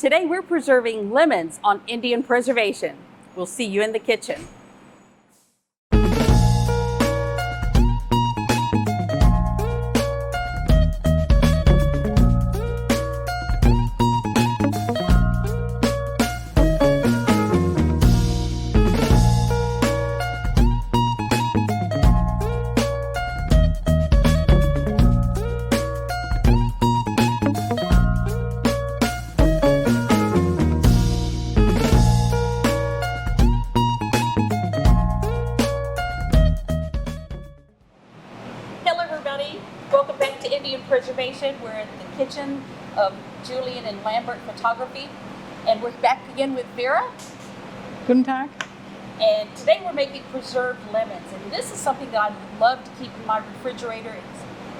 Today we're preserving lemons on Indian preservation. We'll see you in the kitchen. Welcome back to Indian Preservation. We're in the kitchen of Julian and Lambert Photography, and we're back again with Vera. Guten Tag. And today we're making preserved lemons, and this is something that I love to keep in my refrigerator. It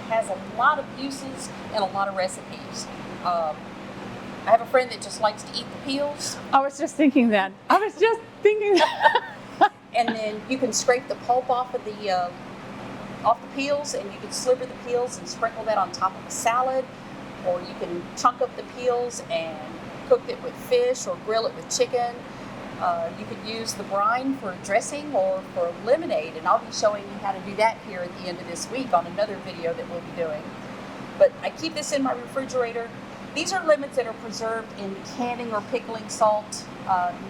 has a lot of uses and a lot of recipes. I have a friend that just likes to eat the peels. I was just thinking that. And then you can scrape the pulp off of the peels, and you can sliver the peels and sprinkle that on top of a salad, or you can chunk up the peels and cook it with fish or grill it with chicken. You could use the brine for dressing or for lemonade, and I'll be showing you how to do that here at the end of this week on another video that we'll be doing. But I keep this in my refrigerator. These are lemons that are preserved in canning or pickling salt,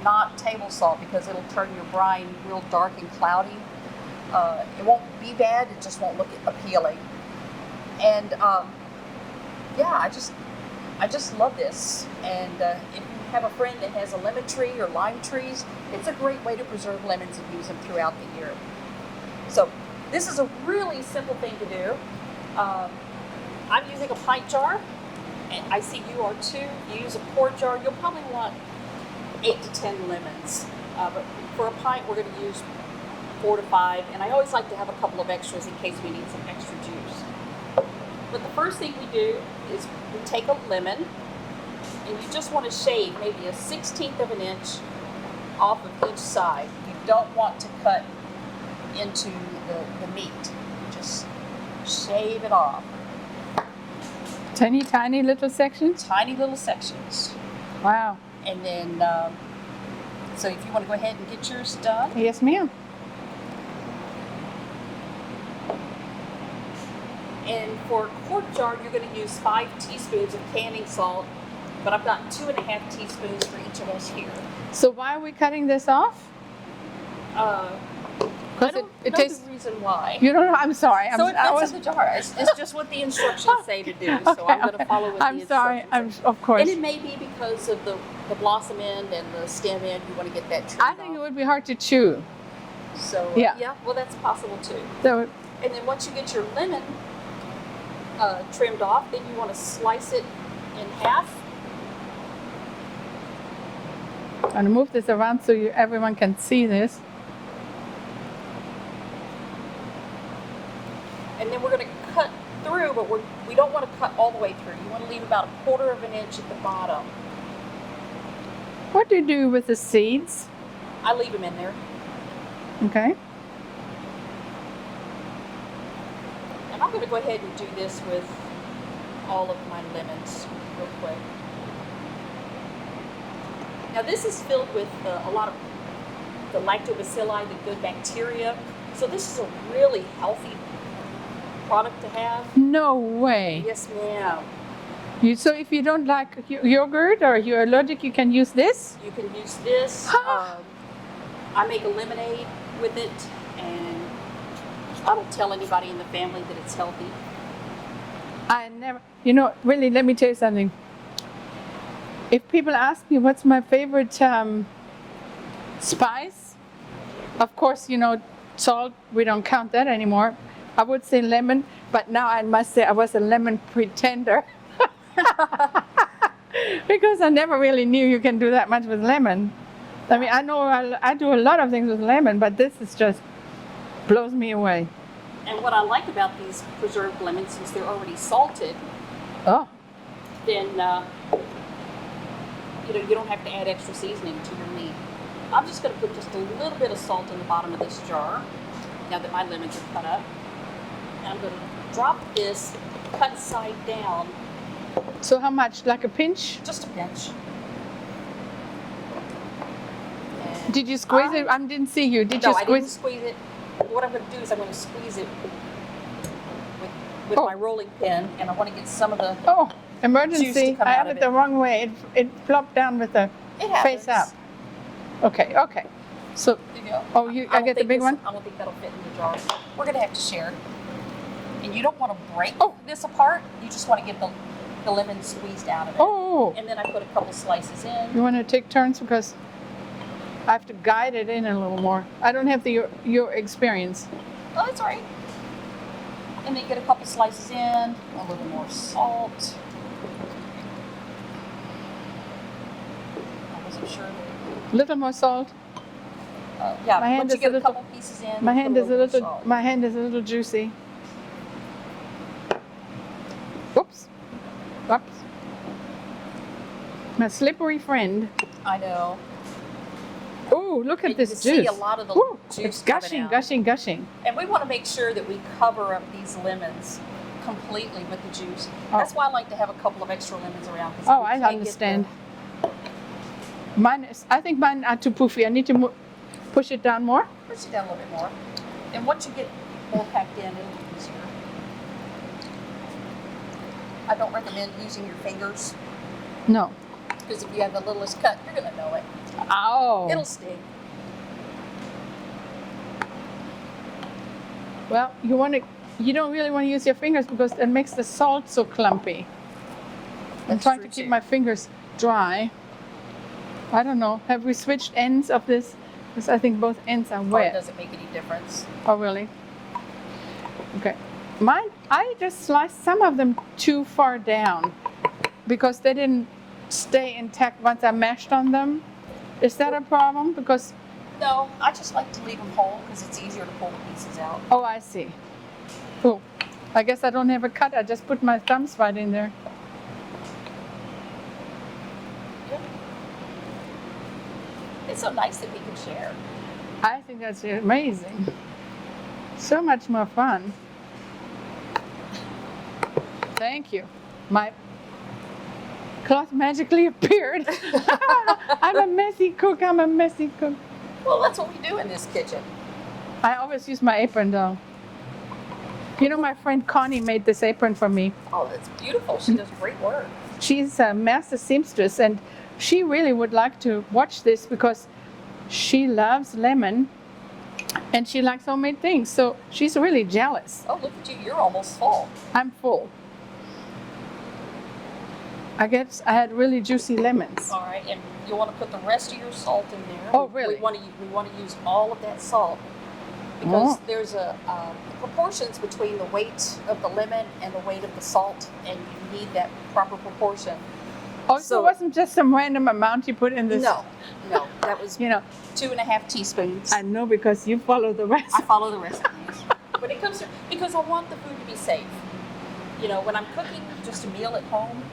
not table salt, because it'll turn your brine real dark and cloudy. It won't be bad, it just won't look appealing. And yeah, I just love this. And if you have a friend that has a lemon tree or lime trees, it's a great way to preserve lemons and use them throughout the year. So this is a really simple thing to do. I'm using a pint jar, and I see you are too. You use a quart jar, you'll probably want 8 to 10 lemons. But for a pint, we're going to use 4 to 5, and I always like to have a couple of extras in case we need some extra juice. But the first thing we do is we take a lemon, and you just want to shave maybe a 1/16 of an inch off of each side. You don't want to cut into the meat. Just shave it off. Tiny, tiny little sections? Tiny little sections. Wow. And then, so if you want to go ahead and get yours done. Yes, ma'am. And for a quart jar, you're going to use 5 teaspoons of canning salt, but I've got 2.5 teaspoons for each of us here. So why are we cutting this off? I don't know the reason why. You don't know? I'm sorry. So it fits in the jar. It's just what the instructions say to do, so I'm going to follow what the instructions say. Of course. And it may be because of the blossom end and the stem end, you want to get that trimmed I think it would be hard to chew. So yeah, well, that's possible too. So, and then once you get your lemon trimmed off, then you want to slice it in half. I'm going to move this around so everyone can see this. And then we're going to cut through, but we don't want to cut all the way through. You want to leave about 1/4 of an inch at the bottom. What do you do with the seeds? I leave them in there. Okay. And I'm going to go ahead and do this with all of my lemons real quick. Now this is filled with a lot of the lactobacilli, the good bacteria. So this is a really healthy product to have. No way. Yes, ma'am. So if you don't like yogurt or you're allergic, you can use this? You can use this. I make a lemonade with it, and I don't tell anybody in the family that it's healthy. I never, really, let me tell you something. If people ask me what's my favorite spice, of course, salt, we don't count that anymore. I would say lemon, but now I must say I was a lemon pretender. Because I never really knew you can do that much with lemon. I mean, I know I do a lot of things with lemon, but this is just blows me away. And what I like about these preserved lemons, since they're already salted, then you don't have to add extra seasoning to your meat. I'm just going to put just a little bit of salt in the bottom of this jar, now that my lemons are cut up. And I'm going to drop this cut side down. So how much? Like a pinch? Just a pinch. Did you squeeze it? I didn't see you. Did No, you I didn't squeeze? squeeze it. What I'm going to do is I'm going to squeeze it with my rolling pin, and I want to get some of the. Oh, Juice emergency! to come I out had of it the wrong way. It flopped down with the It face happens. up. Okay. So, There you go. oh, I don't get the think big this- one. I don't think that'll fit in the jar. We're going to have to share. And you don't want to break Oh. this apart. You just want to get the lemon squeezed out of it. Oh, And then I put a couple slices in. you want to take turns because I have to guide it in a little more. I don't have your experience. Oh, that's all right. And then get a couple slices in, a little more salt. I wasn't sure. Little more salt. Yeah, My hand once you is get a a little- couple pieces in, My put hand is a more little. salt. My hand is a little juicy. Whoops. Whoops. My slippery friend. I know. Oh, look at And this you can juice. see a lot of the Woo, juice it's coming gushing, out. gushing, gushing. And we want to make sure that we cover up these lemons completely with the juice. Oh. That's why I like to have a couple of extra lemons around. 'Cause Oh, we I can't get understand. I think mine are too poofy. I need to push it down more. Push it down a little bit more. And once you get more packed in, it'll be easier. I don't recommend using your fingers No. because if you have the littlest cut, you're going to know it. Ow. It'll sting. Well, you don't really want to use your fingers because it makes the salt so clumpy. I'm That's trying true to keep too. my fingers dry. I don't know. Have we switched ends of this? Because I think both ends are Or it wet. doesn't make any difference. Oh, really? Okay. Mine, I just sliced some of them too far down because they didn't stay intact once I mashed on them. Is that a problem? Because, No, I just like to leave them whole because it's easier to pull the pieces out. oh, I see. Oh, I guess I don't have a cut. I just put my thumbs right in there. It's so nice that we can share. I think that's amazing. So much more fun. Thank you. My cloth magically appeared. I'm a messy cook. I'm a messy cook. Well, that's what we do in this kitchen. I always use my apron though. You know, my friend Connie made this apron for me. Oh, that's beautiful. She does great work. She's a master seamstress and she really would like to watch this because she loves lemon and she likes homemade things. So she's really jealous. Oh, look at you. You're almost full. I'm full. I guess I had really juicy lemons. All right, and you want to put the rest of your salt in there. Oh, really? We want to use all of that salt because Oh. there's a proportions between the weight of the lemon and the weight of the salt, and you need that proper proportion. Oh, so So- it wasn't just some random amount you put in this? No, that was You know, 2.5 teaspoons. I know because you follow the I recipe. follow the recipes. When it comes to, because I want the food to be safe. You know, when I'm cooking just a meal at home,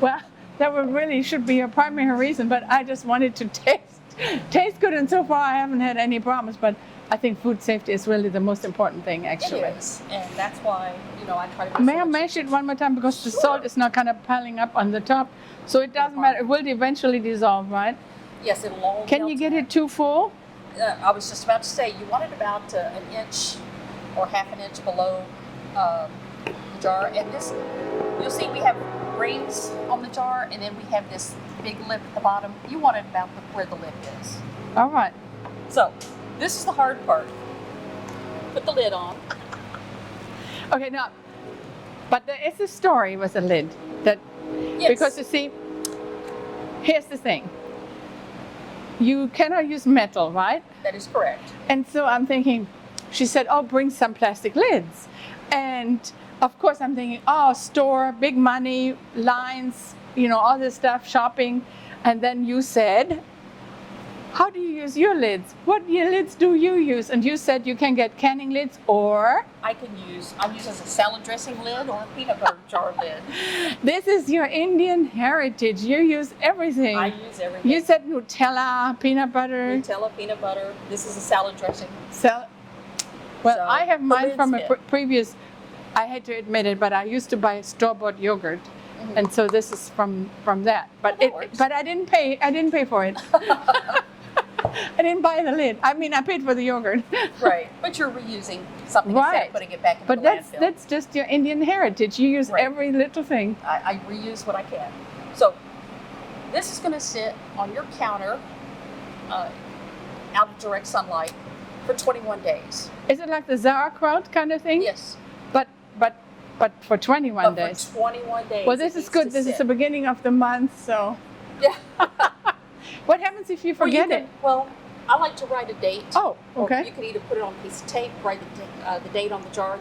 Well, that would really should be a primary reason, but I just wanted to taste good, and so far I haven't had any problems. But I think food safety is really the most important thing, actually. it is, and that's why I try to. May I mash it one more time because the Sure. salt is not kind of piling up on the top, so it doesn't matter. It will eventually dissolve, right? Yes, it'll all. Can you get it too full? I was just about to say you want it about an inch or half an inch below the jar, and this you'll see we have rings on the jar, and then we have this big lip at the bottom. You want it about where the lip is. All right. So this is the hard part. Put the lid on. Okay, now, but there is a story with the lid that Yes. because you see, here's the thing. You cannot use metal, right? That is correct. And so I'm thinking, she said, oh, bring some plastic lids. And of course I'm thinking, oh, store, big money, lines, all this stuff, shopping. And then you said, how do you use your lids? What lids do you use? And you said you can get canning lids or I'm using a salad dressing lid or a peanut butter jar lid. this is your Indian heritage. You use everything. I use everything. You said Nutella, peanut butter. Nutella, peanut butter. This is a salad dressing. Well, So, I have the mine lid's from a good. previous, I hate to admit it, but I used to buy store-bought yogurt. Mhm. And so this is from that. But that works. but I didn't pay for it. I didn't buy the lid. I mean, I paid for the yogurt. Right, but you're reusing something instead Right. of putting it back into But the that's landfill. that's just your Indian heritage. You use Right. every little thing. I reuse what I can. So this is going to sit on your counter out of direct sunlight for 21 days. Is it like the sauerkraut kind of thing? Yes. But for 21 But days. for 21 days. Well, this it is needs good. to This is sit. the beginning of the month, so. Yeah. What happens if you Well, forget it? Well, I like to write a date. Oh, Or okay. you could either put it on a piece of tape, write the date on the jar,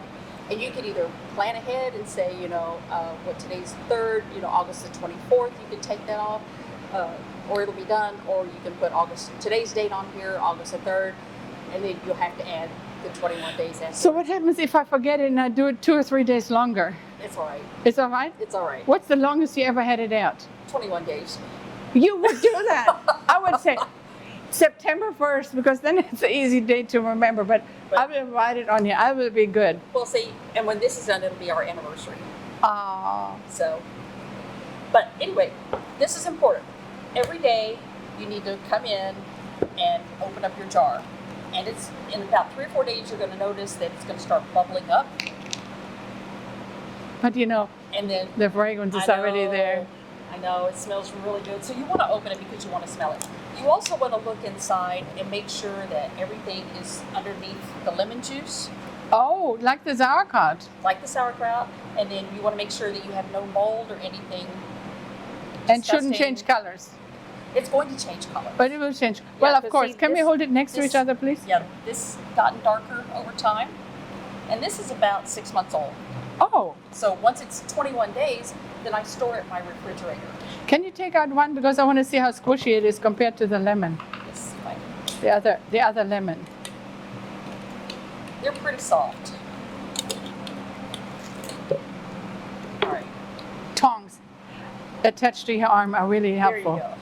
and you could either plan ahead and say, what today's the 3rd, August the 24th, you could take that off, or it'll be done, or you can put today's date on here, August the 3rd, and then you'll have to add the 21 days after. So what happens if I forget it and I do it 2 or 3 days longer? It's all right. It's all right? It's all right. What's the longest you ever had it out? 21 days. You would do that. I would say September 1st because then it's an easy date to remember. But I will write it on here. I will be good. Well, see, and when this is done, it'll be our anniversary. Ah. So, but anyway, this is important. Every day you need to come in and open up your jar. And it's in about 3 or 4 days you're going to notice that it's going to start bubbling up. But And then the fragrance is already there. I know, it smells really good. So you want to open it because you want to smell it. You also want to look inside and make sure that everything is underneath the lemon juice, Oh, like the sauerkraut. like the sauerkraut. And then you want to make sure that you have no mold or anything. And shouldn't disgusting. change colors. It's going to change color. But it will change. Well, of 'cause course. see, Can we this- hold it next to this- each other, please? Yeah, this gotten darker over time. And this is about 6 months old. Oh, So once it's 21 days, then I store it in my refrigerator. can you take out one because I want to see how squishy it is compared to the lemon, Let's see if I can. the other lemon. They're pretty soft. All right, Tongs attached to your arm are really helpful. there you go.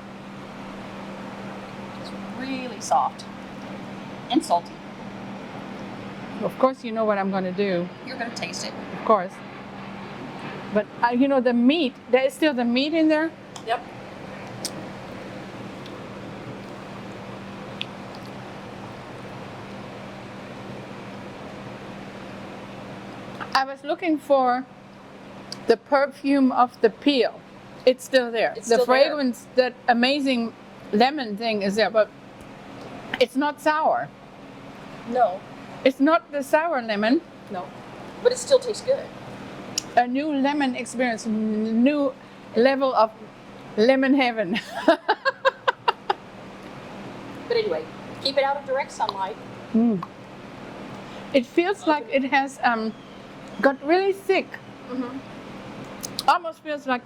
It's really soft and salty. Of course, you know what I'm going to do. You're going to taste it. Of course. But the meat. There is still the meat in there. Yep. I was looking for the perfume of the peel. It's still there. It's The still there. fragrance, that amazing lemon thing is there, but it's not sour. No, It's not the sour lemon. no, but it still tastes good. A new lemon experience, new level of lemon heaven. But anyway, keep it out of direct sunlight. It feels like it has got really thick. Mm-hmm. Almost feels like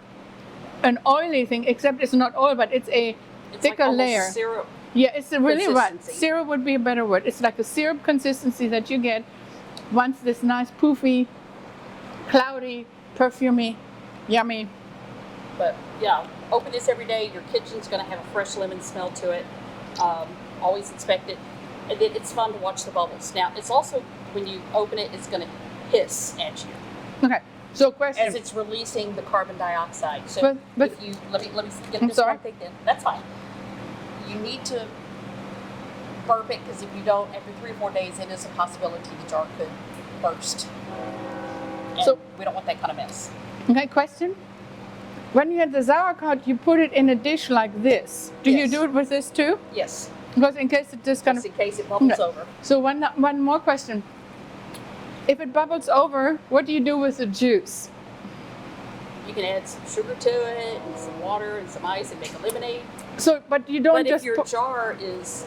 an oily thing, except it's not oil, but it's a It's thicker like almost layer. syrup. Yeah, it's a really right. Consistency. Syrup would be a better word. It's like a syrup consistency that you get once this nice poofy, cloudy, perfumey, yummy. But yeah, open this every day. Your kitchen's going to have a fresh lemon smell to it. Always inspect it. And then it's fun to watch the bubbles. Now, it's also, when you open it, it's going to hiss at you Okay, so question. as it's releasing the carbon dioxide. So But- if you, let me get I'm this sorry? one thing then. That's fine. You need to burp it because if you don't, after 3 or 4 days, it is a possibility the jar could burst. And So- we don't want that kind of mess. Okay, question. When you had the sauerkraut, you put it in a dish like this. Do you Yes. do it with this too? Yes, Because in case it just kind just of. in case it bubbles Okay. over. So one more question. If it bubbles over, what do you do with the juice? You can add some sugar to it, and some water, and some ice, and make a lemonade. So, but you don't But if just your put, jar is,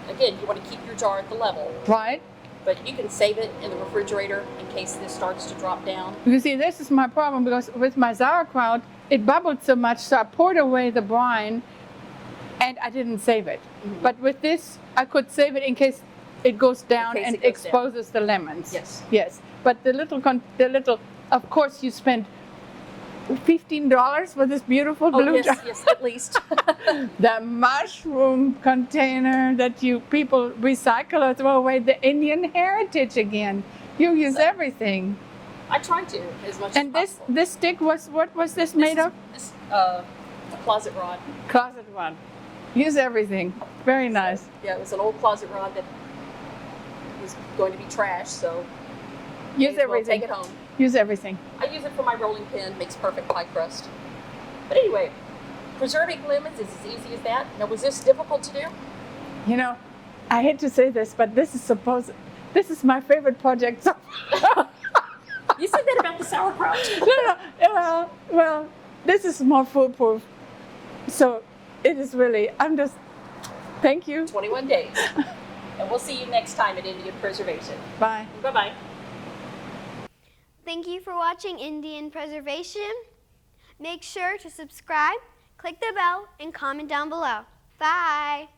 again, you want to keep your jar at the level, right? but you can save it in the refrigerator in case this starts to drop down. You see, this is my problem because with my sauerkraut, it bubbled so much, so I poured away the brine, and I didn't save it. Mhm. But with this, I could save it in case it goes down case and it goes exposes the lemons. Yes. Yes. But the little, of course, you spent $15 for this beautiful blue yes, jar. yes, at least. The mushroom container that you people recycle or throw away, the Indian heritage again. You use So- everything. I try to as much And as this possible. this stick was what was this made of? This, a closet rod. Closet one. Use everything. Very nice. Yeah, it was an old closet rod that was going to be trashed, so Use may as well everything. take it home. Use everything. I use it for my rolling pin, makes perfect pie crust. But anyway, preserving lemons is as easy as that. Now, was this difficult to do? You know, I hate to say this, but this is my favorite project. So You said that about the sauerkraut. no. Well, this is more foolproof. So it is really, thank you. 21 days. And we'll see you next time at Indian Preservation. Bye. Bye-bye. Thank you for watching Indian Preservation. Make sure to subscribe, click the bell, and comment down below. Bye.